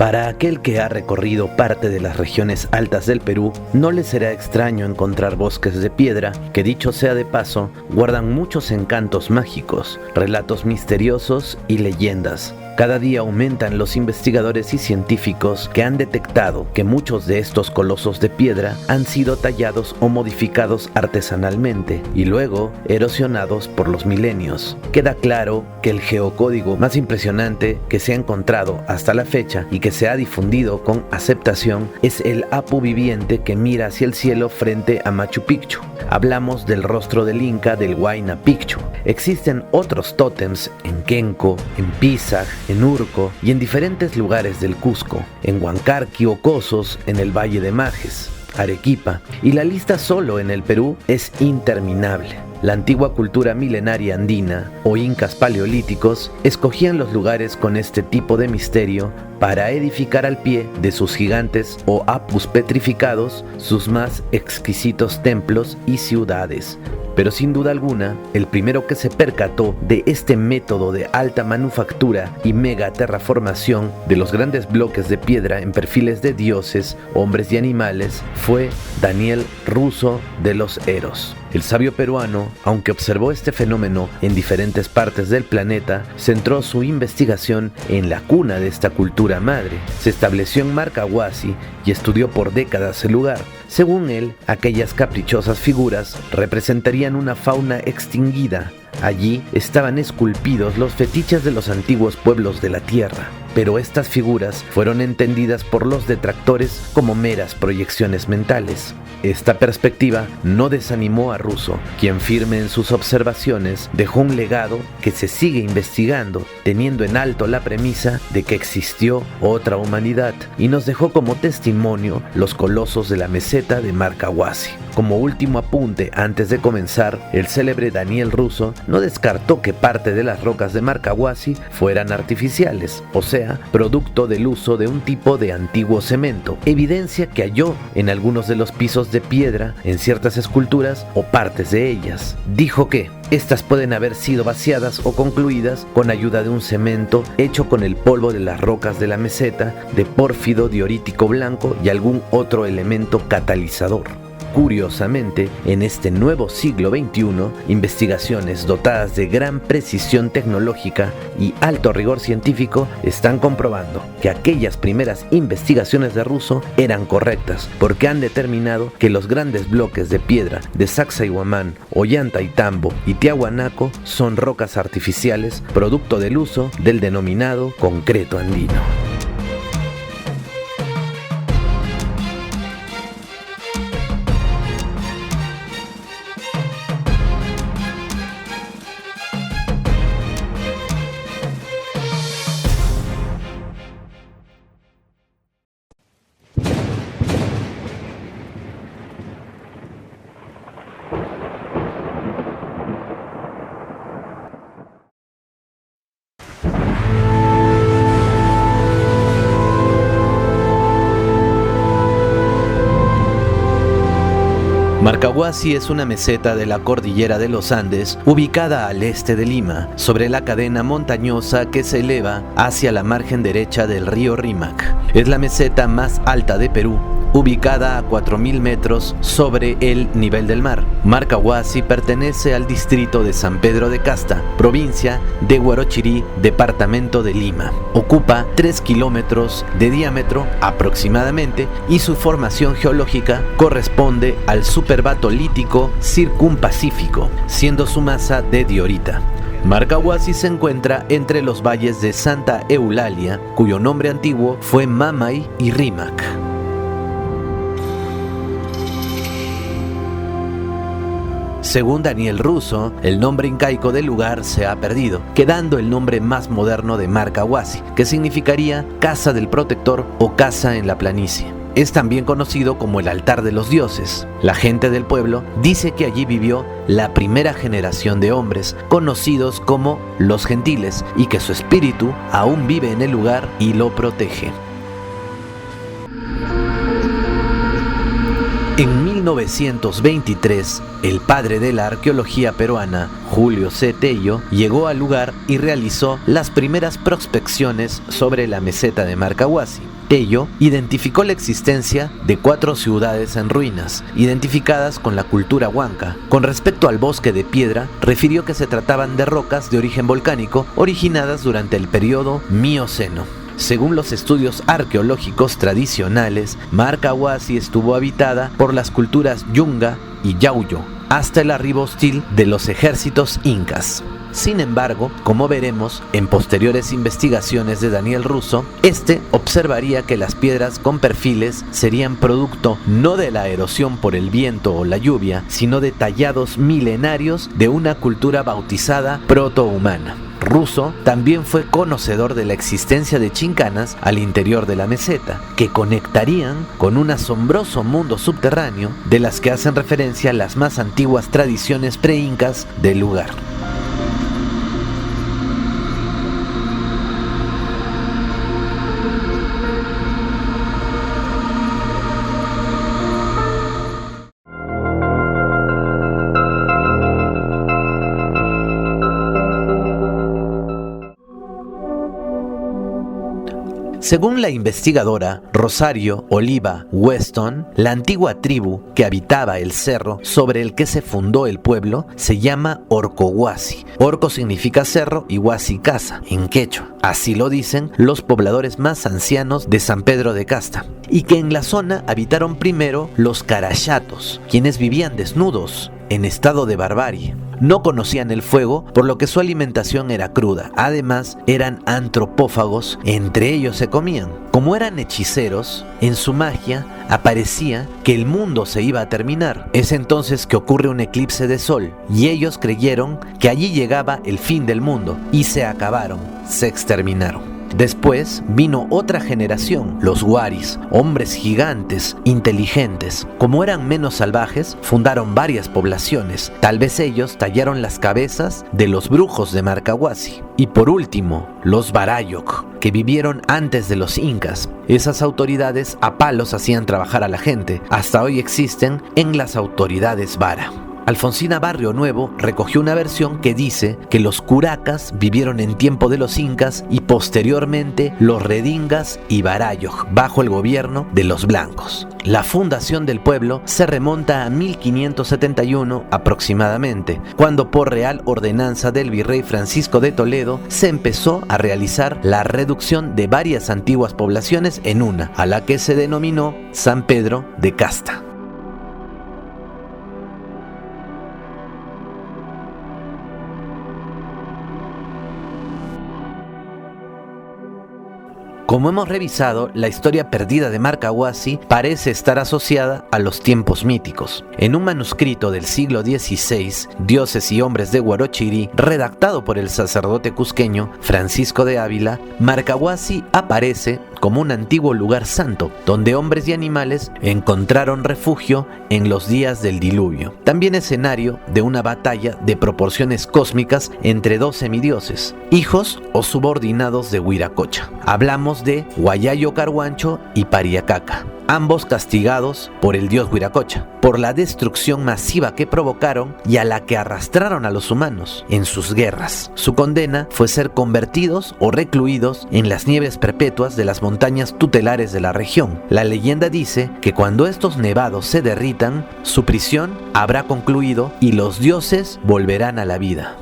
Para aquel que ha recorrido parte de las regiones altas del Perú, no le será extraño encontrar bosques de piedra que, dicho sea de paso, guardan muchos encantos mágicos, relatos misteriosos y leyendas. Cada día aumentan los investigadores y científicos que han detectado que muchos de estos colosos de piedra han sido tallados o modificados artesanalmente y luego erosionados por los milenios. Queda claro que el geocódigo más impresionante que se ha encontrado hasta la fecha y que se ha difundido con aceptación es el Apu viviente que mira hacia el cielo frente a Machu Picchu. Hablamos del rostro del Inca del Huayna Picchu. Existen otros tótems en Kenco, en Pisac, en Urco y en diferentes lugares del Cusco, en Huancarqui o Cosos en el Valle de Majes, Arequipa, y la lista solo en el Perú es interminable. La antigua cultura milenaria andina o incas paleolíticos escogían los lugares con este tipo de misterio para edificar al pie de sus gigantes o apus petrificados sus más exquisitos templos y ciudades. Pero sin duda alguna, el primero que se percató de este método de alta manufactura y mega terraformación de los grandes bloques de piedra en perfiles de dioses, hombres y animales fue Daniel Russo de los Eros. El sabio peruano, aunque observó este fenómeno en diferentes partes del planeta, centró su investigación en la cuna de esta cultura madre. Se estableció en Marcahuasi y estudió por décadas el lugar. Según él, aquellas caprichosas figuras representarían una fauna extinguida. Allí estaban esculpidos los fetiches de los antiguos pueblos de la tierra, pero estas figuras fueron entendidas por los detractores como meras proyecciones mentales. Esta perspectiva no desanimó a Russo, quien firme en sus observaciones dejó un legado que se sigue investigando, teniendo en alto la premisa de que existió otra humanidad, y nos dejó como testimonio los colosos de la meseta de Marcahuasi. Como último apunte antes de comenzar, el célebre Daniel Russo no descartó que parte de las rocas de Marcahuasi fueran artificiales, o sea, producto del uso de un tipo de antiguo cemento, evidencia que halló en algunos de los pisos de piedra en ciertas esculturas o partes de ellas. Dijo que estas pueden haber sido vaciadas o concluidas con ayuda de un cemento hecho con el polvo de las rocas de la meseta, de pórfido diorítico blanco y algún otro elemento catalizador. Curiosamente, en este nuevo siglo XXI, investigaciones dotadas de gran precisión tecnológica y alto rigor científico están comprobando que aquellas primeras investigaciones de Russo eran correctas, porque han determinado que los grandes bloques de piedra de Sacsayhuamán, Ollantaytambo y Tiahuanaco son rocas artificiales, producto del uso del denominado concreto andino. Marcahuasi es una meseta de la cordillera de los Andes, ubicada al este de Lima, sobre la cadena montañosa que se eleva hacia la margen derecha del río Rímac. Es la meseta más alta de Perú, ubicada a 4.000 metros sobre el nivel del mar. Marcahuasi pertenece al distrito de San Pedro de Casta, provincia de Huarochirí, departamento de Lima. Ocupa 3 kilómetros de diámetro aproximadamente y su formación geológica corresponde al superbatolítico circumpacífico, siendo su masa de diorita. Marcahuasi se encuentra entre los valles de Santa Eulalia, cuyo nombre antiguo fue Mamay y Rímac. Según Daniel Russo, el nombre incaico del lugar se ha perdido, quedando el nombre más moderno de Marcahuasi, que significaría casa del protector o casa en la planicie. Es también conocido como el altar de los dioses. La gente del pueblo dice que allí vivió la primera generación de hombres, conocidos como los gentiles, y que su espíritu aún vive en el lugar y lo protege. En 1923, el padre de la arqueología peruana, Julio C. Tello, llegó al lugar y realizó las primeras prospecciones sobre la meseta de Marcahuasi. Tello identificó la existencia de 4 ciudades en ruinas, identificadas con la cultura huanca. Con respecto al bosque de piedra, refirió que se trataban de rocas de origen volcánico originadas durante el periodo Mioceno. Según los estudios arqueológicos tradicionales, Marcahuasi estuvo habitada por las culturas Yunga y Yauyo, hasta el arribo hostil de los ejércitos incas. Sin embargo, como veremos en posteriores investigaciones de Daniel Russo, este observaría que las piedras con perfiles serían producto no de la erosión por el viento o la lluvia, sino de tallados milenarios de una cultura bautizada protohumana. Russo también fue conocedor de la existencia de chincanas al interior de la meseta, que conectarían con un asombroso mundo subterráneo de las que hacen referencia las más antiguas tradiciones pre-incas del lugar. Según la investigadora Rosario Oliva Weston, la antigua tribu que habitaba el cerro sobre el que se fundó el pueblo se llama Orcohuasi. Orco significa cerro y huasi casa en quechua. Así lo dicen los pobladores más ancianos de San Pedro de Casta. Y que en la zona habitaron primero los carachatos, quienes vivían desnudos, en estado de barbarie. No conocían el fuego, por lo que su alimentación era cruda. Además, eran antropófagos, entre ellos se comían. Como eran hechiceros, en su magia aparecía que el mundo se iba a terminar. Es entonces que ocurre un eclipse de sol, y ellos creyeron que allí llegaba el fin del mundo, y se acabaron, se exterminaron. Después vino otra generación, los Waris, hombres gigantes, inteligentes. Como eran menos salvajes, fundaron varias poblaciones. Tal vez ellos tallaron las cabezas de los brujos de Marcahuasi. Y por último, los Barayok, que vivieron antes de los incas. Esas autoridades a palos hacían trabajar a la gente. Hasta hoy existen en las autoridades Vara. Alfonsina Barrio Nuevo recogió una versión que dice que los curacas vivieron en tiempo de los incas y posteriormente los redingas y barayos bajo el gobierno de los blancos. La fundación del pueblo se remonta a 1571 aproximadamente, cuando por real ordenanza del virrey Francisco de Toledo se empezó a realizar la reducción de varias antiguas poblaciones en una, a la que se denominó San Pedro de Casta. Como hemos revisado, la historia perdida de Marcahuasi parece estar asociada a los tiempos míticos. En un manuscrito del siglo XVI, Dioses y Hombres de Huarochirí, redactado por el sacerdote cusqueño Francisco de Ávila, Marcahuasi aparece como un antiguo lugar santo, donde hombres y animales encontraron refugio en los días del diluvio. También escenario de una batalla de proporciones cósmicas entre 2 semidioses, hijos o subordinados de Huiracocha. Hablamos de Huayayo Carhuancho y Pariacaca, ambos castigados por el dios Huiracocha, por la destrucción masiva que provocaron y a la que arrastraron a los humanos en sus guerras. Su condena fue ser convertidos o recluidos en las nieves perpetuas de las montañas tutelares de la región. La leyenda dice que cuando estos nevados se derritan, su prisión habrá concluido y los dioses volverán a la vida.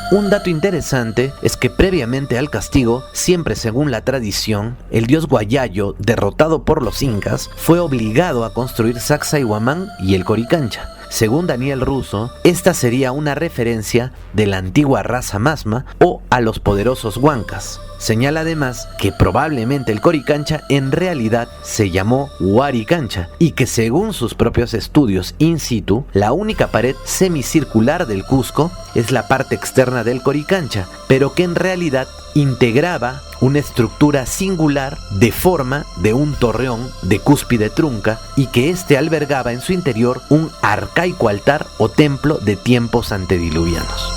Un dato interesante es que previamente al castigo, siempre según la tradición, el dios Huayayo, derrotado por los incas, fue obligado a construir Sacsayhuamán y el Coricancha. Según Daniel Russo, esta sería una referencia de la antigua raza Masma o a los poderosos huancas. Señala además que probablemente el Coricancha en realidad se llamó Huaricancha y que según sus propios estudios in situ, la única pared semicircular del Cusco es la parte externa del Coricancha, pero que en realidad integraba una estructura singular de forma de un torreón de cúspide trunca y que éste albergaba en su interior un arcaico altar o templo de tiempos antediluvianos.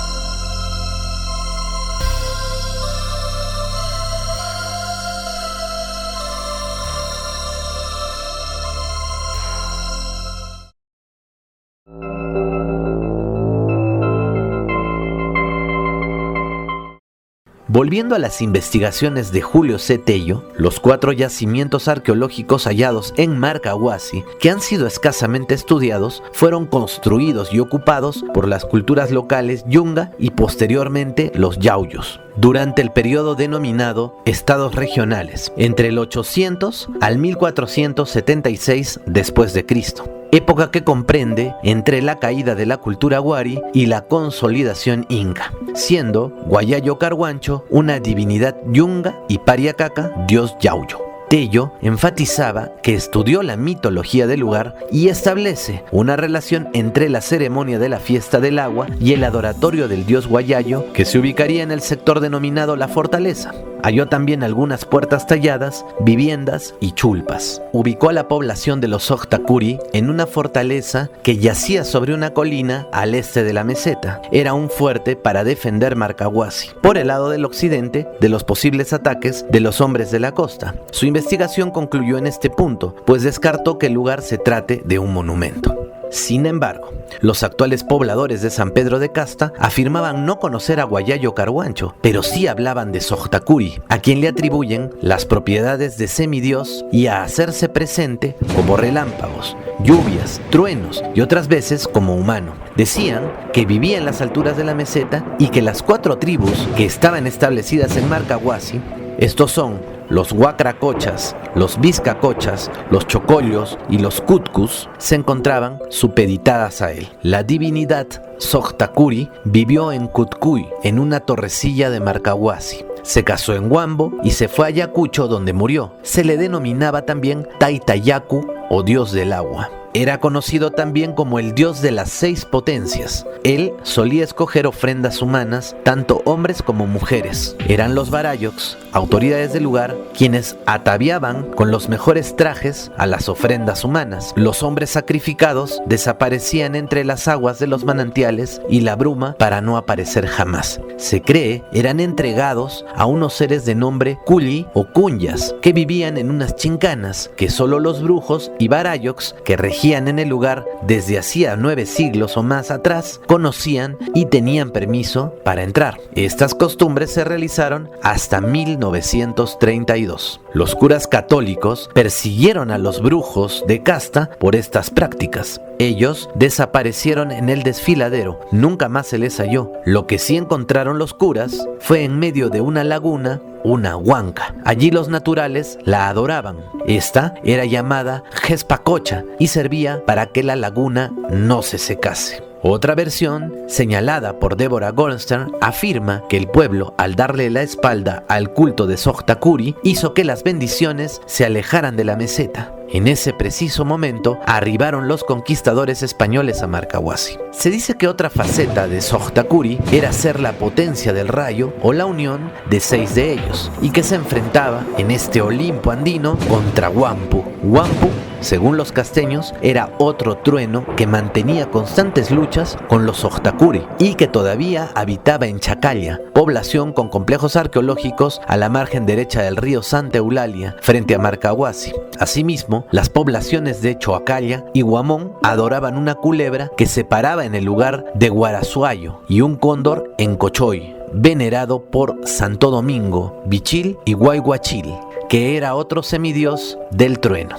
Volviendo a las investigaciones de Julio C. Tello, los 4 yacimientos arqueológicos hallados en Marcahuasi, que han sido escasamente estudiados, fueron construidos y ocupados por las culturas locales Yunga y posteriormente los Yauyos, durante el periodo denominado Estados Regionales, entre el 800 al 1476 después de Cristo. Época que comprende entre la caída de la cultura Wari y la consolidación inca, siendo Guayayo Carhuancho una divinidad Yunga y Pariacaca dios Yauyo. Tello enfatizaba que estudió la mitología del lugar y establece una relación entre la ceremonia de la fiesta del agua y el adoratorio del dios Guayayo, que se ubicaría en el sector denominado La Fortaleza. Halló también algunas puertas talladas, viviendas y chulpas. Ubicó a la población de los Xoctacuri en una fortaleza que yacía sobre una colina al este de la meseta. Era un fuerte para defender Marcahuasi, por el lado del occidente, de los posibles ataques de los hombres de la costa. Su investigación concluyó en este punto, pues descartó que el lugar se trate de un monumento. Sin embargo, los actuales pobladores de San Pedro de Casta afirmaban no conocer a Guayayo Carhuancho, pero sí hablaban de Xoctacuri, a quien le atribuyen las propiedades de semidios y a hacerse presente como relámpagos, lluvias, truenos y otras veces como humano. Decían que vivía en las alturas de la meseta y que las 4 tribus que estaban establecidas en Marcahuasi, estos son los Huacracochas, los Vizcacochas, los Chocollos y los Cutcus, se encontraban supeditadas a él. La divinidad Xoctacuri vivió en Cutcuy, en una torrecilla de Marcahuasi. Se casó en Huambo y se fue a Ayacucho, donde murió. Se le denominaba también Taitayacu o dios del agua. Era conocido también como el dios de las 6 potencias. Él solía escoger ofrendas humanas, tanto hombres como mujeres. Eran los Barayox, autoridades del lugar, quienes ataviaban con los mejores trajes a las ofrendas humanas. Los hombres sacrificados desaparecían entre las aguas de los manantiales y la bruma para no aparecer jamás. Se cree eran entregados a unos seres de nombre Culi o Cunyas, que vivían en unas chincanas que solo los brujos y Barayox, que regían en el lugar desde hacía 9 siglos o más atrás, conocían y tenían permiso para entrar. Estas costumbres se realizaron hasta 1932. Los curas católicos persiguieron a los brujos de casta por estas prácticas. Ellos desaparecieron en el desfiladero, nunca más se les halló. Lo que sí encontraron los curas fue en medio de una laguna una huanca. Allí los naturales la adoraban. Esta era llamada Gespacocha y servía para que la laguna no se secase. Otra versión, señalada por Deborah Goldstern, afirma que el pueblo, al darle la espalda al culto de Xoctacuri, hizo que las bendiciones se alejaran de la meseta. En ese preciso momento arribaron los conquistadores españoles a Marcahuasi. Se dice que otra faceta de Xoctacuri era ser la potencia del rayo o la unión de 6 de ellos, y que se enfrentaba en este Olimpo andino contra Huampu. Huampu, según los casteños, era otro trueno que mantenía constantes luchas con los Xoctacuri y que todavía habitaba en Chacalla, población con complejos arqueológicos a la margen derecha del río Santa Eulalia, frente a Marcahuasi. Asimismo, las poblaciones de Choacalla y Huamón adoraban una culebra que se paraba en el lugar de Guarazuayo y un cóndor en Cochoy, venerado por Santo Domingo, Bichil y Guayguachil, que era otro semidios del trueno.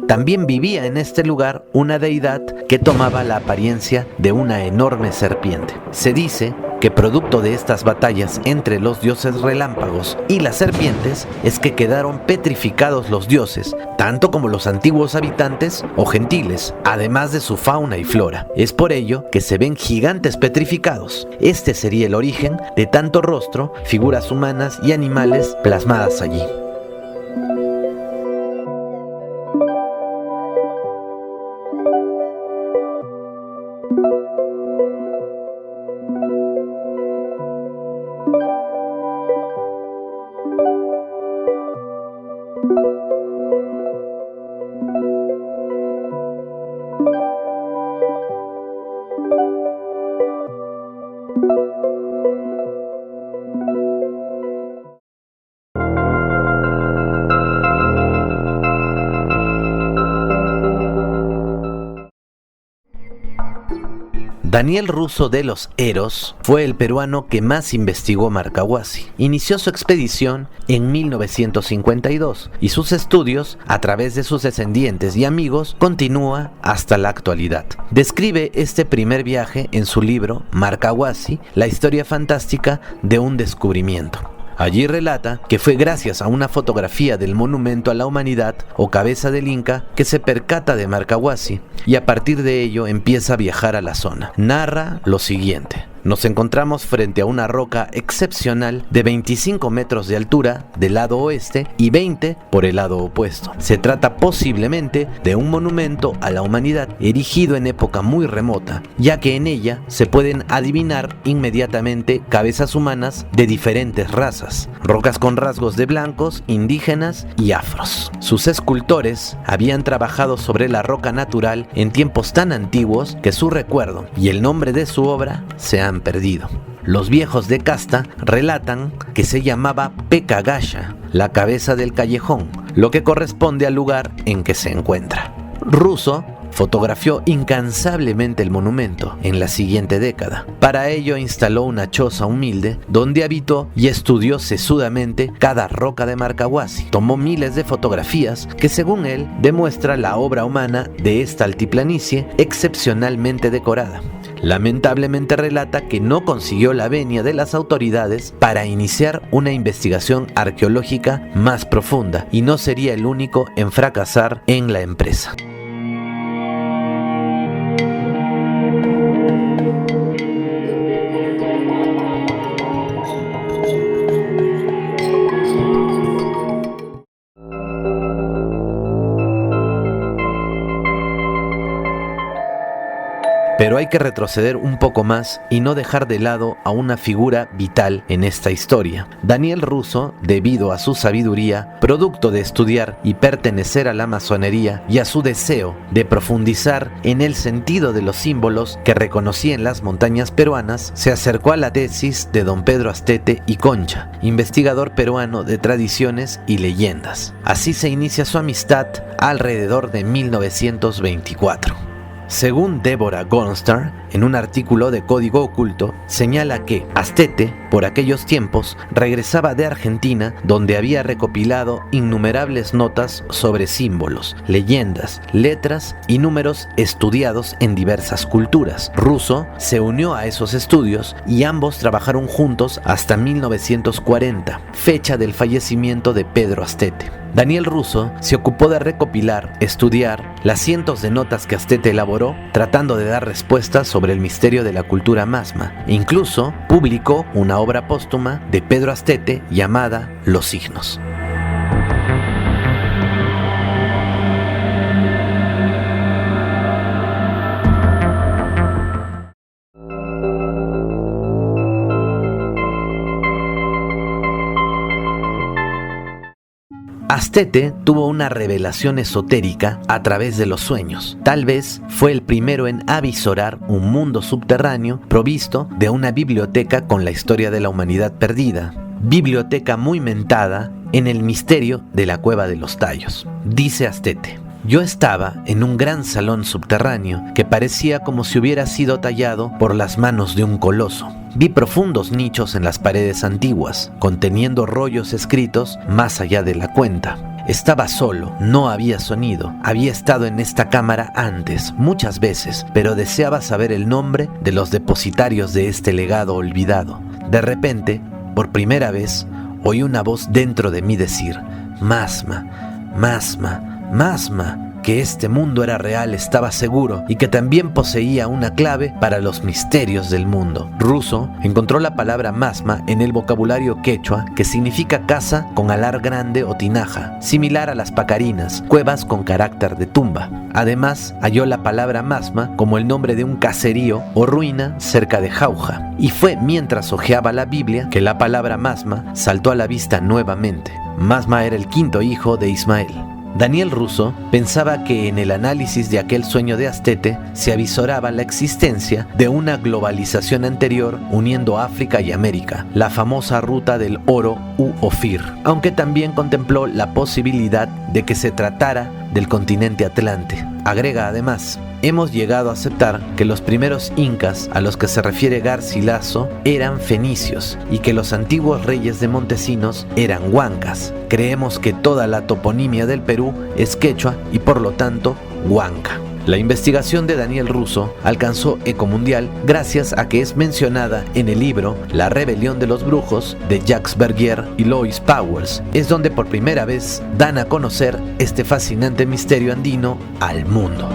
También vivía en este lugar una deidad que tomaba la apariencia de una enorme serpiente. Se dice que producto de estas batallas entre los dioses relámpagos y las serpientes es que quedaron petrificados los dioses, tanto como los antiguos habitantes o gentiles, además de su fauna y flora. Es por ello que se ven gigantes petrificados. Este sería el origen de tanto rostro, figuras humanas y animales plasmadas allí. Daniel Russo de los Heros fue el peruano que más investigó Marcahuasi. Inició su expedición en 1952 y sus estudios, a través de sus descendientes y amigos, continúa hasta la actualidad. Describe este primer viaje en su libro Marcahuasi, la historia fantástica de un descubrimiento. Allí relata que fue gracias a una fotografía del monumento a la humanidad o cabeza del Inca que se percata de Marcahuasi y a partir de ello empieza a viajar a la zona. Narra lo siguiente: nos encontramos frente a una roca excepcional de 25 metros de altura del lado oeste y 20 por el lado opuesto. Se trata posiblemente de un monumento a la humanidad erigido en época muy remota, ya que en ella se pueden adivinar inmediatamente cabezas humanas de diferentes razas, rocas con rasgos de blancos, indígenas y afros. Sus escultores habían trabajado sobre la roca natural en tiempos tan antiguos que su recuerdo y el nombre de su obra se han perdido. Los viejos de casta relatan que se llamaba Pekagasha, la cabeza del callejón, lo que corresponde al lugar en que se encuentra. Russo fotografió incansablemente el monumento en la siguiente década. Para ello instaló una choza humilde donde habitó y estudió sesudamente cada roca de Marcahuasi. Tomó miles de fotografías que, según él, demuestra la obra humana de esta altiplanicie excepcionalmente decorada. Lamentablemente relata que no consiguió la venia de las autoridades para iniciar una investigación arqueológica más profunda y no sería el único en fracasar en la empresa. Pero hay que retroceder un poco más y no dejar de lado a una figura vital en esta historia. Daniel Russo, debido a su sabiduría, producto de estudiar y pertenecer a la masonería y a su deseo de profundizar en el sentido de los símbolos que reconocía en las montañas peruanas, se acercó a la tesis de don Pedro Astete y Concha, investigador peruano de tradiciones y leyendas. Así se inicia su amistad alrededor de 1924. Según Deborah Gornstar, en un artículo de Código Oculto, señala que Astete, por aquellos tiempos, regresaba de Argentina, donde había recopilado innumerables notas sobre símbolos, leyendas, letras y números estudiados en diversas culturas. Russo se unió a esos estudios y ambos trabajaron juntos hasta 1940, fecha del fallecimiento de Pedro Astete. Daniel Russo se ocupó de recopilar, estudiar las cientos de notas que Astete elaboró, tratando de dar respuestas sobre el misterio de la cultura Masma. Incluso publicó una obra póstuma de Pedro Astete llamada Los Signos. Astete tuvo una revelación esotérica a través de los sueños. Tal vez fue el primero en avisorar un mundo subterráneo provisto de una biblioteca con la historia de la humanidad perdida. Biblioteca muy mentada en el misterio de la Cueva de los Tallos. Dice Astete: yo estaba en un gran salón subterráneo que parecía como si hubiera sido tallado por las manos de un coloso. Vi profundos nichos en las paredes antiguas, conteniendo rollos escritos más allá de la cuenta. Estaba solo, no había sonido. Había estado en esta cámara antes, muchas veces, pero deseaba saber el nombre de los depositarios de este legado olvidado. De repente, por primera vez, oí una voz dentro de mí decir: Masma, Masma, Masma. Que este mundo era real estaba seguro y que también poseía una clave para los misterios del mundo. Russo encontró la palabra masma en el vocabulario quechua, que significa casa con alar grande o tinaja, similar a las pacarinas, cuevas con carácter de tumba. Además, halló la palabra masma como el nombre de un caserío o ruina cerca de Jauja. Y fue mientras hojeaba la Biblia que la palabra masma saltó a la vista nuevamente. Masma era el quinto hijo de Ismael. Daniel Russo pensaba que en el análisis de aquel sueño de Astete se avisoraba la existencia de una globalización anterior uniendo África y América, la famosa ruta del oro u Ofir, aunque también contempló la posibilidad de que se tratara del continente Atlante. Agrega además: hemos llegado a aceptar que los primeros incas a los que se refiere Garcilaso eran fenicios y que los antiguos reyes de Montesinos eran huancas. Creemos que toda la toponimia del Perú es quechua y por lo tanto huanca. La investigación de Daniel Russo alcanzó eco mundial gracias a que es mencionada en el libro La rebelión de los brujos de Jacques Bergier y Lois Powers. Es donde por primera vez dan a conocer este fascinante misterio andino al mundo.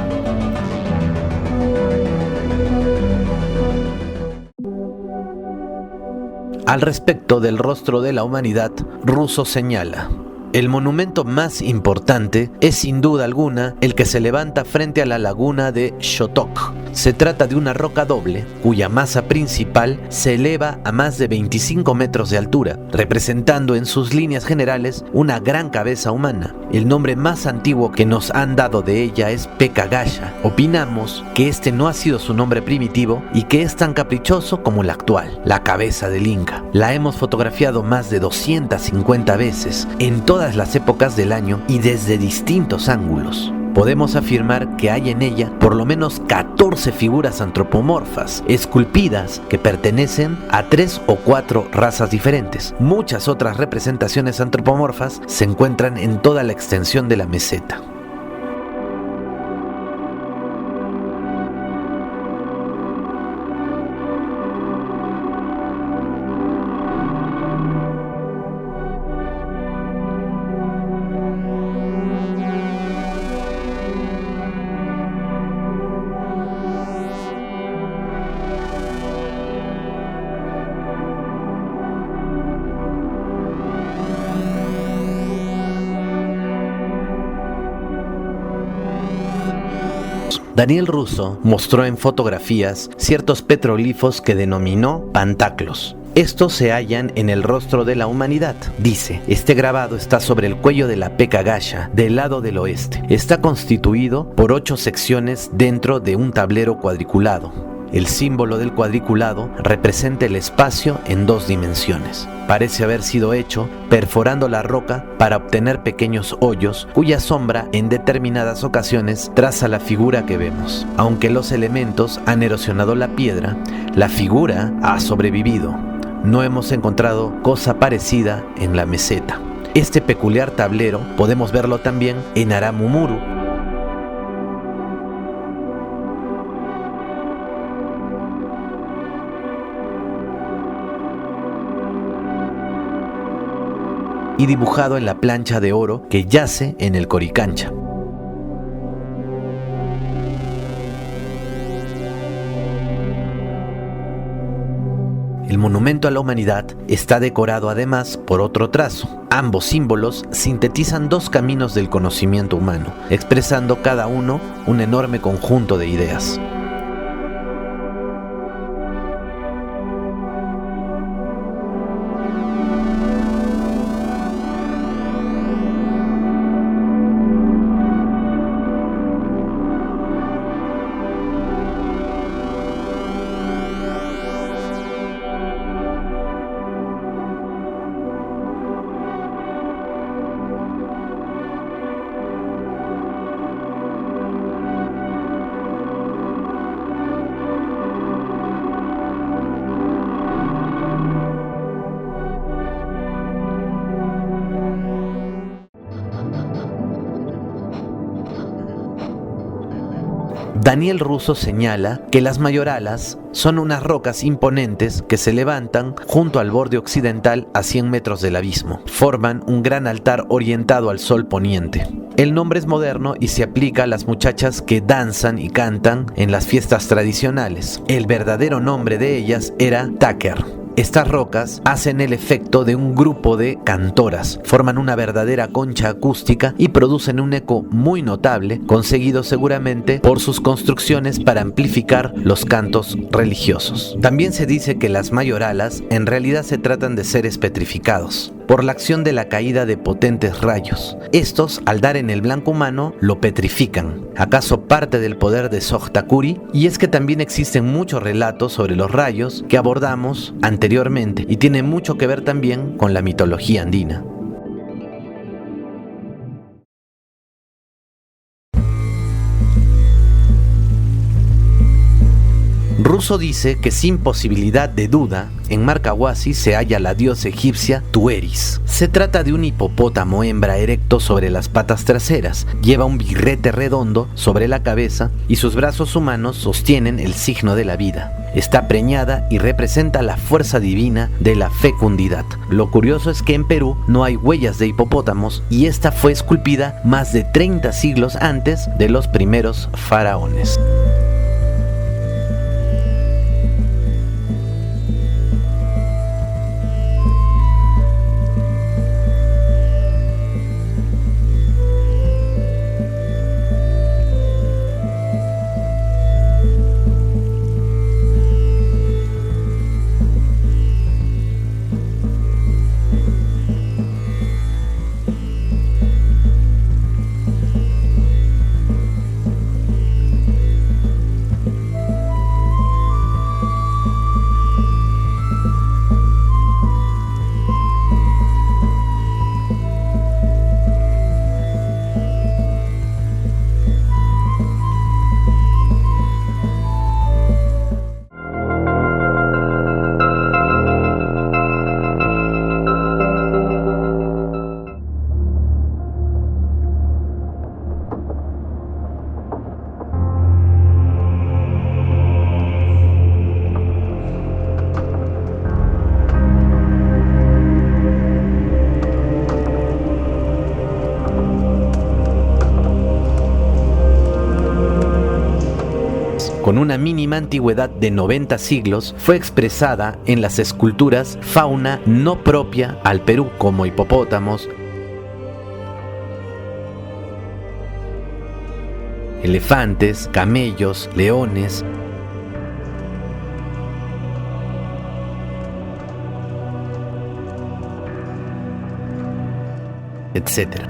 Al respecto del rostro de la humanidad, Russo señala: el monumento más importante es sin duda alguna el que se levanta frente a la laguna de Xotoc. Se trata de una roca doble cuya masa principal se eleva a más de 25 metros de altura, representando en sus líneas generales una gran cabeza humana. El nombre más antiguo que nos han dado de ella es Pecagalla. Opinamos que este no ha sido su nombre primitivo y que es tan caprichoso como el actual, la cabeza del Inca. La hemos fotografiado más de 250 veces en todas las épocas del año y desde distintos ángulos. Podemos afirmar que hay en ella por lo menos 14 figuras antropomorfas, esculpidas, que pertenecen a 3 o 4 razas diferentes. Muchas otras representaciones antropomorfas se encuentran en toda la extensión de la meseta. Daniel Russo mostró en fotografías ciertos petroglifos que denominó pantaclos. Estos se hallan en el rostro de la humanidad. Dice: este grabado está sobre el cuello de la Pecagalla, del lado del oeste. Está constituido por 8 secciones dentro de un tablero cuadriculado. El símbolo del cuadriculado representa el espacio en 2 dimensiones. Parece haber sido hecho perforando la roca para obtener pequeños hoyos cuya sombra en determinadas ocasiones traza la figura que vemos. Aunque los elementos han erosionado la piedra, la figura ha sobrevivido. No hemos encontrado cosa parecida en la meseta. Este peculiar tablero podemos verlo también en Aramumuru, y dibujado en la plancha de oro que yace en el Coricancha. El monumento a la humanidad está decorado además por otro trazo. Ambos símbolos sintetizan 2 caminos del conocimiento humano, expresando cada uno un enorme conjunto de ideas. Daniel Russo señala que las mayoralas son unas rocas imponentes que se levantan junto al borde occidental a 100 metros del abismo. Forman un gran altar orientado al sol poniente. El nombre es moderno y se aplica a las muchachas que danzan y cantan en las fiestas tradicionales. El verdadero nombre de ellas era Taker. Estas rocas hacen el efecto de un grupo de cantoras, forman una verdadera concha acústica y producen un eco muy notable, conseguido seguramente por sus construcciones para amplificar los cantos religiosos. También se dice que las mayoralas en realidad se tratan de seres petrificados por la acción de la caída de potentes rayos. Estos, al dar en el blanco humano, lo petrifican. ¿Acaso parte del poder de Xoctacuri? Y es que también existen muchos relatos sobre los rayos que abordamos anteriormente y tiene mucho que ver también con la mitología andina. Russo dice que sin posibilidad de duda, en Marcahuasi se halla la diosa egipcia Tueris. Se trata de un hipopótamo hembra erecto sobre las patas traseras, lleva un birrete redondo sobre la cabeza y sus brazos humanos sostienen el signo de la vida. Está preñada y representa la fuerza divina de la fecundidad. Lo curioso es que en Perú no hay huellas de hipopótamos y esta fue esculpida más de 30 siglos antes de los primeros faraones. Con una mínima antigüedad de 90 siglos, fue expresada en las esculturas fauna no propia al Perú, como hipopótamos, elefantes, camellos, leones, etc.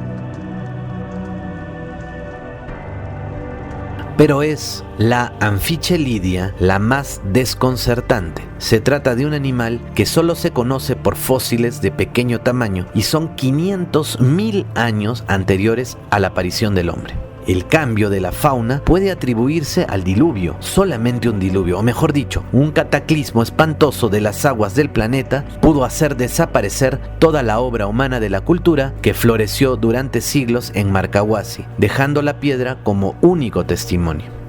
Pero es la Amphichelidia la más desconcertante. Se trata de un animal que solo se conoce por fósiles de pequeño tamaño y son 500.000 años anteriores a la aparición del hombre. El cambio de la fauna puede atribuirse al diluvio, solamente un diluvio, o mejor dicho, un cataclismo espantoso de las aguas del planeta pudo hacer desaparecer toda la obra humana de la cultura que floreció durante siglos en Marcahuasi, dejando la piedra como único testimonio.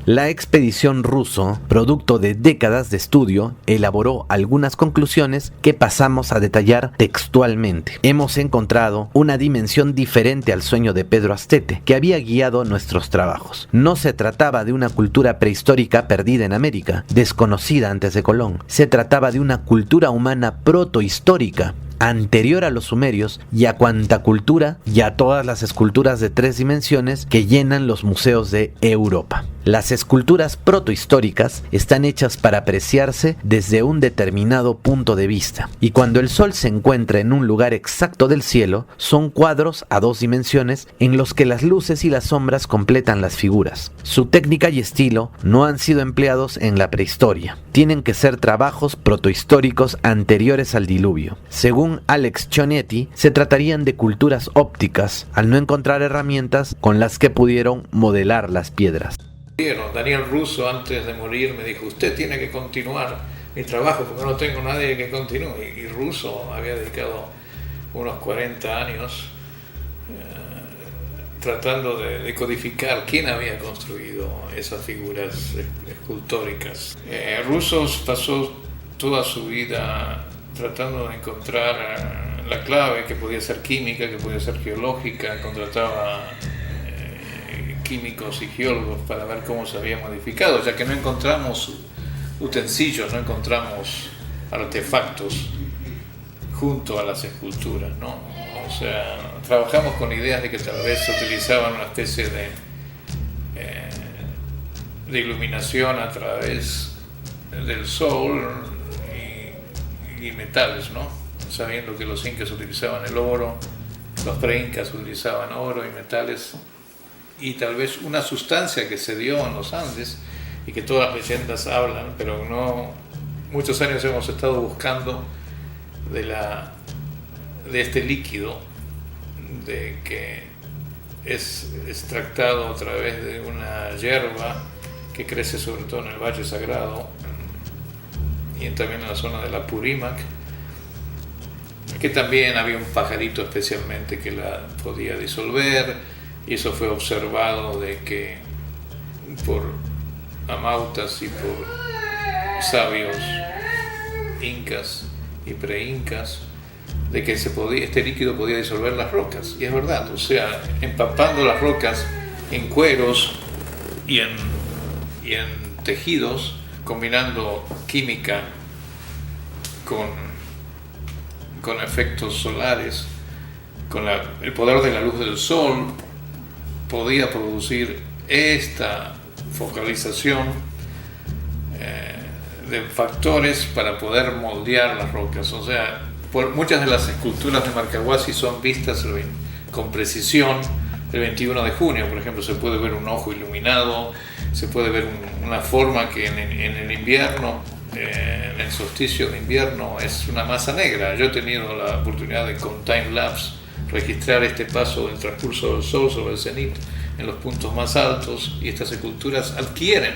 La expedición Russo, producto de décadas de estudio, elaboró algunas conclusiones que pasamos a detallar textualmente. Hemos encontrado una dimensión diferente al sueño de Pedro Astete, que había guiado nuestros trabajos. No se trataba de una cultura prehistórica perdida en América, desconocida antes de Colón. Se trataba de una cultura humana protohistórica, anterior a los sumerios y a cuanta cultura y a todas las esculturas de 3 dimensiones que llenan los museos de Europa. Las esculturas protohistóricas están hechas para apreciarse desde un determinado punto de vista, y cuando el sol se encuentra en un lugar exacto del cielo, son cuadros a 2 dimensiones en los que las luces y las sombras completan las figuras. Su técnica y estilo no han sido empleados en la prehistoria. Tienen que ser trabajos protohistóricos anteriores al diluvio. Según Alex Chionetti, se tratarían de culturas ópticas, al no encontrar herramientas con las que pudieron modelar las piedras. Daniel Russo, antes de morir, me dijo: usted tiene que continuar mi trabajo porque no tengo nadie que continúe. Y Russo había dedicado unos 40 años tratando de decodificar quién había construido esas figuras escultóricas. Russo pasó toda su vida tratando de encontrar la clave, que podía ser química, que podía ser geológica. Contrataba químicos y geólogos para ver cómo se había modificado, ya que no encontramos utensilios, no encontramos artefactos junto a las esculturas, ¿no? O sea, trabajamos con ideas de que tal vez se utilizaban una especie de iluminación a través del sol y metales, ¿no? sabiendo que los incas utilizaban el oro, los pre-incas utilizaban oro y metales, y tal vez una sustancia que se dio en los Andes y que todas las leyendas hablan, pero no, muchos años hemos estado buscando de este líquido de que es extractado a través de una hierba que crece sobre todo en el Valle Sagrado y también en la zona de la Apurímac, que también había un pajarito especialmente que la podía disolver, y eso fue observado de que por amautas y por sabios incas y pre-incas, de que este líquido podía disolver las rocas, y es verdad, o sea, empapando las rocas en cueros y en tejidos, combinando química con efectos solares, con el poder de la luz del sol, podía producir esta focalización de factores para poder moldear las rocas. O sea, muchas de las esculturas de Marcahuasi son vistas con precisión el 21 de junio, por ejemplo, se puede ver un ojo iluminado, se puede ver una forma que en el invierno, en el solsticio de invierno, es una masa negra. Yo he tenido la oportunidad de con time lapse registrar este paso del transcurso del sol sobre el cenit en los puntos más altos, y estas esculturas adquieren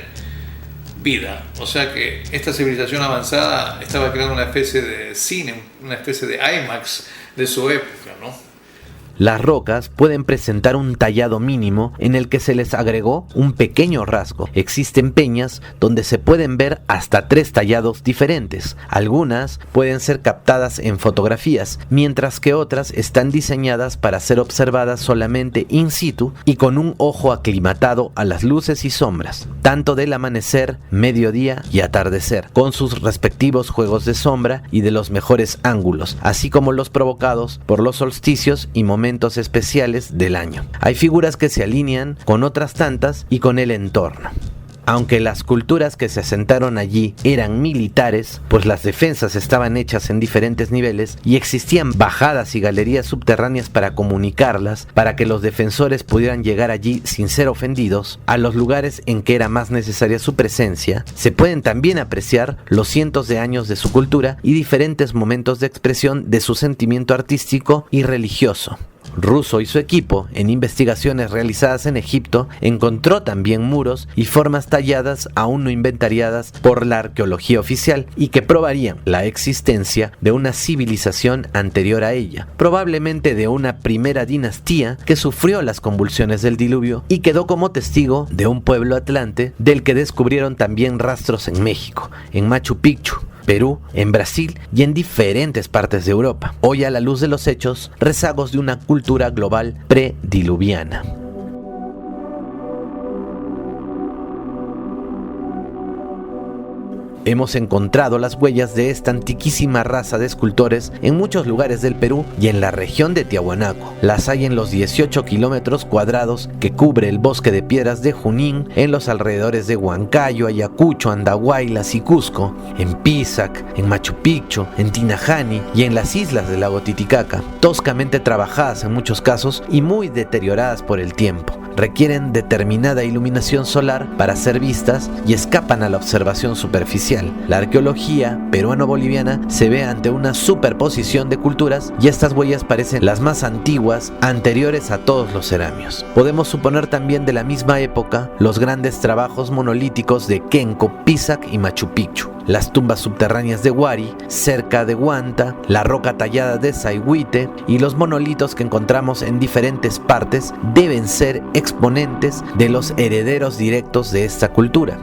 vida. O sea que esta civilización avanzada estaba creando una especie de cine, una especie de IMAX de su época, ¿no? Las rocas pueden presentar un tallado mínimo en el que se les agregó un pequeño rasgo. Existen peñas donde se pueden ver hasta 3 tallados diferentes. Algunas pueden ser captadas en fotografías, mientras que otras están diseñadas para ser observadas solamente in situ y con un ojo aclimatado a las luces y sombras, tanto del amanecer, mediodía y atardecer, con sus respectivos juegos de sombra y de los mejores ángulos, así como los provocados por los solsticios y momentos especiales del año. Hay figuras que se alinean con otras tantas y con el entorno. Aunque las culturas que se asentaron allí eran militares, pues las defensas estaban hechas en diferentes niveles y existían bajadas y galerías subterráneas para comunicarlas, para que los defensores pudieran llegar allí sin ser ofendidos, a los lugares en que era más necesaria su presencia, se pueden también apreciar los cientos de años de su cultura y diferentes momentos de expresión de su sentimiento artístico y religioso. Russo y su equipo, en investigaciones realizadas en Egipto, encontró también muros y formas talladas aún no inventariadas por la arqueología oficial y que probarían la existencia de una civilización anterior a ella, probablemente de una primera dinastía que sufrió las convulsiones del diluvio y quedó como testigo de un pueblo atlante del que descubrieron también rastros en México, en Machu Picchu, Perú, en Brasil y en diferentes partes de Europa. Hoy, a la luz de los hechos, rezagos de una cultura global prediluviana. Hemos encontrado las huellas de esta antiquísima raza de escultores en muchos lugares del Perú y en la región de Tiahuanaco. Las hay en los 18 kilómetros cuadrados que cubre el bosque de piedras de Junín, en los alrededores de Huancayo, Ayacucho, Andahuaylas y Cusco, en Pisac, en Machu Picchu, en Tinajani y en las islas del lago Titicaca, toscamente trabajadas en muchos casos y muy deterioradas por el tiempo. Requieren determinada iluminación solar para ser vistas y escapan a la observación superficial. La arqueología peruano-boliviana se ve ante una superposición de culturas y estas huellas parecen las más antiguas, anteriores a todos los ceramios. Podemos suponer también de la misma época los grandes trabajos monolíticos de Kenco, Pisac y Machu Picchu, las tumbas subterráneas de Huari, cerca de Huanta, la roca tallada de Saigüite y los monolitos que encontramos en diferentes partes deben ser exponentes de los herederos directos de esta cultura.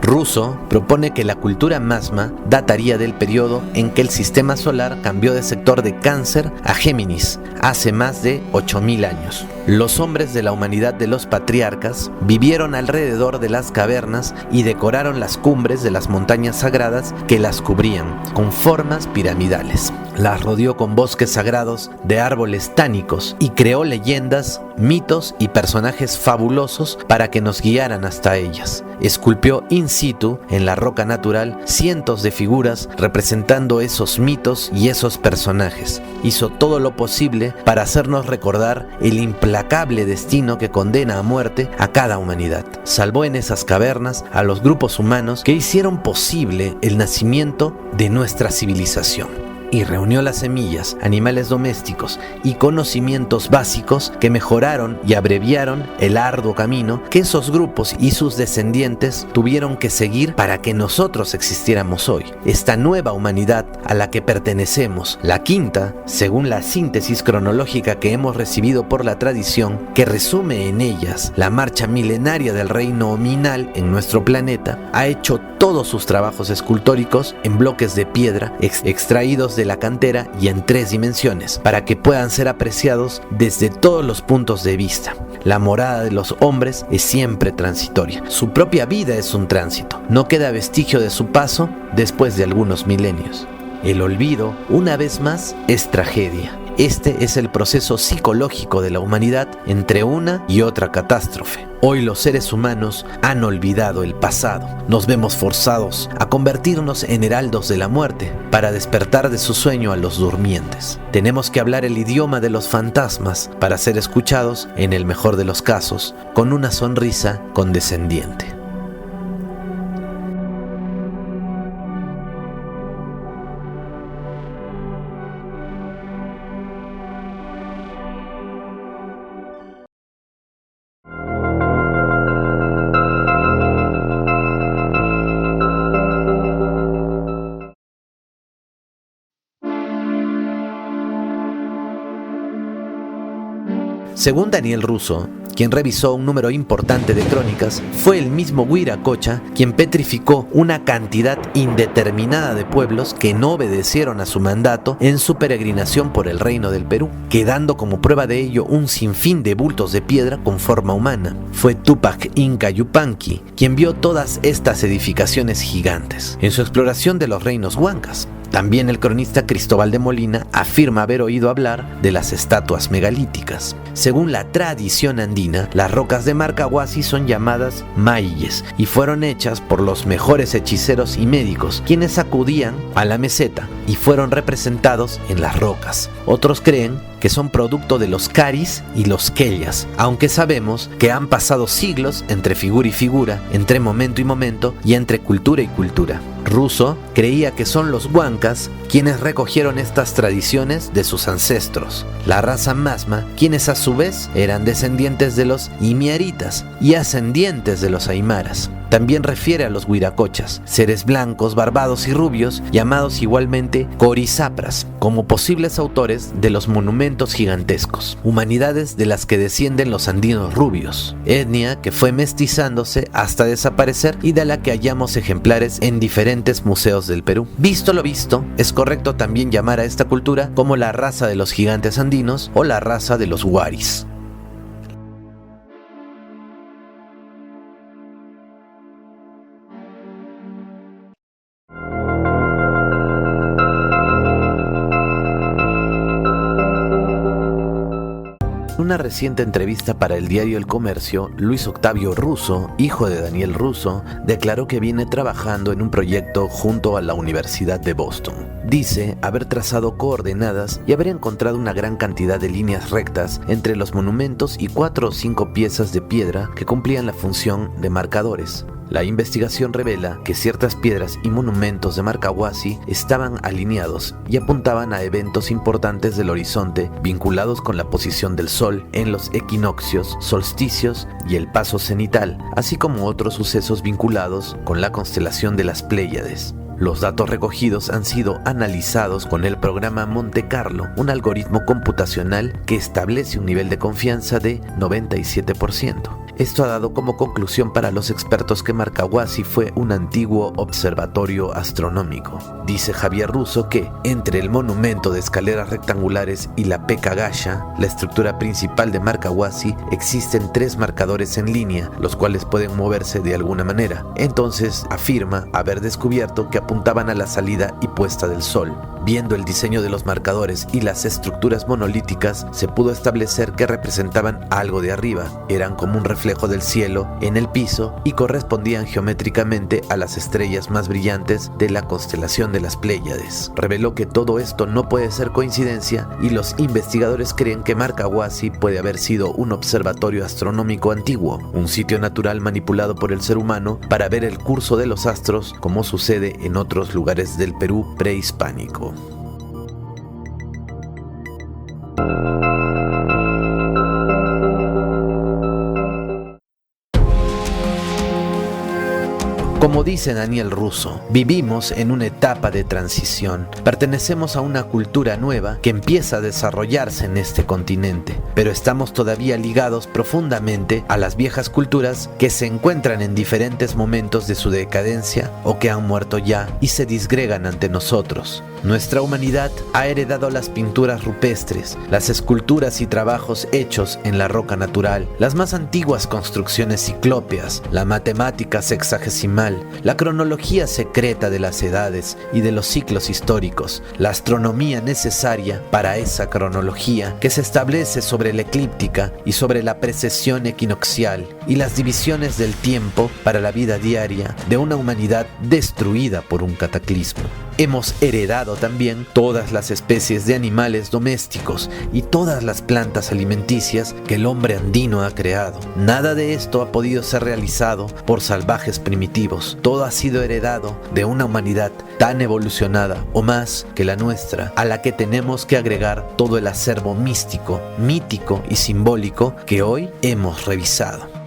Russo propone que la cultura Masma dataría del periodo en que el sistema solar cambió de sector de Cáncer a Géminis, hace más de 8000 años. Los hombres de la humanidad de los patriarcas vivieron alrededor de las cavernas y decoraron las cumbres de las montañas sagradas que las cubrían, con formas piramidales. Las rodeó con bosques sagrados de árboles tánicos y creó leyendas, mitos y personajes fabulosos para que nos guiaran hasta ellas. Esculpió in situ, en la roca natural, cientos de figuras representando esos mitos y esos personajes. Hizo todo lo posible para hacernos recordar el implacable destino que condena a muerte a cada humanidad. Salvó en esas cavernas a los grupos humanos que hicieron posible el nacimiento de nuestra civilización. Y reunió las semillas, animales domésticos y conocimientos básicos que mejoraron y abreviaron el arduo camino que esos grupos y sus descendientes tuvieron que seguir para que nosotros existiéramos hoy. Esta nueva humanidad a la que pertenecemos, la quinta, según la síntesis cronológica que hemos recibido por la tradición, que resume en ellas la marcha milenaria del reino hominal en nuestro planeta, ha hecho todos sus trabajos escultóricos en bloques de piedra extraídos de la cantera y en 3 dimensiones, para que puedan ser apreciados desde todos los puntos de vista. La morada de los hombres es siempre transitoria. Su propia vida es un tránsito. No queda vestigio de su paso después de algunos milenios. El olvido, una vez más, es tragedia. Este es el proceso psicológico de la humanidad entre una y otra catástrofe. Hoy los seres humanos han olvidado el pasado. Nos vemos forzados a convertirnos en heraldos de la muerte para despertar de su sueño a los durmientes. Tenemos que hablar el idioma de los fantasmas para ser escuchados, en el mejor de los casos, con una sonrisa condescendiente. Según Daniel Russo, quien revisó un número importante de crónicas, fue el mismo Huiracocha quien petrificó una cantidad indeterminada de pueblos que no obedecieron a su mandato en su peregrinación por el reino del Perú, quedando como prueba de ello un sinfín de bultos de piedra con forma humana. Fue Túpac Inca Yupanqui quien vio todas estas edificaciones gigantes en su exploración de los reinos huancas. También el cronista Cristóbal de Molina afirma haber oído hablar de las estatuas megalíticas. Según la tradición andina, las rocas de Marcahuasi son llamadas mayes y fueron hechas por los mejores hechiceros y médicos, quienes acudían a la meseta y fueron representados en las rocas. Otros creen que son producto de los caris y los queyas, aunque sabemos que han pasado siglos entre figura y figura, entre momento y momento y entre cultura y cultura. Russo creía que son los huancas quienes recogieron estas tradiciones de sus ancestros, la raza Masma, quienes a su vez eran descendientes de los imiaritas y ascendientes de los aymaras. También refiere a los huiracochas, seres blancos, barbados y rubios, llamados igualmente corizapras, como posibles autores de los monumentos gigantescos, humanidades de las que descienden los andinos rubios, etnia que fue mestizándose hasta desaparecer y de la que hallamos ejemplares en diferentes museos del Perú. Visto lo visto, es correcto también llamar a esta cultura como la raza de los gigantes andinos o la raza de los huaris. En una reciente entrevista para el diario El Comercio, Luis Octavio Russo, hijo de Daniel Russo, declaró que viene trabajando en un proyecto junto a la Universidad de Boston. Dice haber trazado coordenadas y haber encontrado una gran cantidad de líneas rectas entre los monumentos y 4 o 5 piezas de piedra que cumplían la función de marcadores. La investigación revela que ciertas piedras y monumentos de Marcahuasi estaban alineados y apuntaban a eventos importantes del horizonte vinculados con la posición del Sol en los equinoccios, solsticios y el paso cenital, así como otros sucesos vinculados con la constelación de las Pléyades. Los datos recogidos han sido analizados con el programa Monte Carlo, un algoritmo computacional que establece un nivel de confianza de 97%. Esto ha dado como conclusión para los expertos que Marcahuasi fue un antiguo observatorio astronómico. Dice Javier Russo que, entre el monumento de escaleras rectangulares y la Peca Gasha, la estructura principal de Marcahuasi, existen 3 marcadores en línea, los cuales pueden moverse de alguna manera. Entonces afirma haber descubierto que apuntaban a la salida y puesta del sol. Viendo el diseño de los marcadores y las estructuras monolíticas, se pudo establecer que representaban algo de arriba, eran como un reflejo del cielo en el piso y correspondían geométricamente a las estrellas más brillantes de la constelación de las Pléyades. Reveló que todo esto no puede ser coincidencia y los investigadores creen que Marcahuasi puede haber sido un observatorio astronómico antiguo, un sitio natural manipulado por el ser humano para ver el curso de los astros como sucede en otros lugares del Perú prehispánico. Como dice Daniel Russo, vivimos en una etapa de transición. Pertenecemos a una cultura nueva que empieza a desarrollarse en este continente, pero estamos todavía ligados profundamente a las viejas culturas que se encuentran en diferentes momentos de su decadencia o que han muerto ya y se disgregan ante nosotros. Nuestra humanidad ha heredado las pinturas rupestres, las esculturas y trabajos hechos en la roca natural, las más antiguas construcciones ciclópeas, la matemática sexagesimal, la cronología secreta de las edades y de los ciclos históricos, la astronomía necesaria para esa cronología que se establece sobre la eclíptica y sobre la precesión equinoccial, y las divisiones del tiempo para la vida diaria de una humanidad destruida por un cataclismo. Hemos heredado también todas las especies de animales domésticos y todas las plantas alimenticias que el hombre andino ha creado. Nada de esto ha podido ser realizado por salvajes primitivos. Todo ha sido heredado de una humanidad tan evolucionada o más que la nuestra, a la que tenemos que agregar todo el acervo místico, mítico y simbólico que hoy hemos revisado.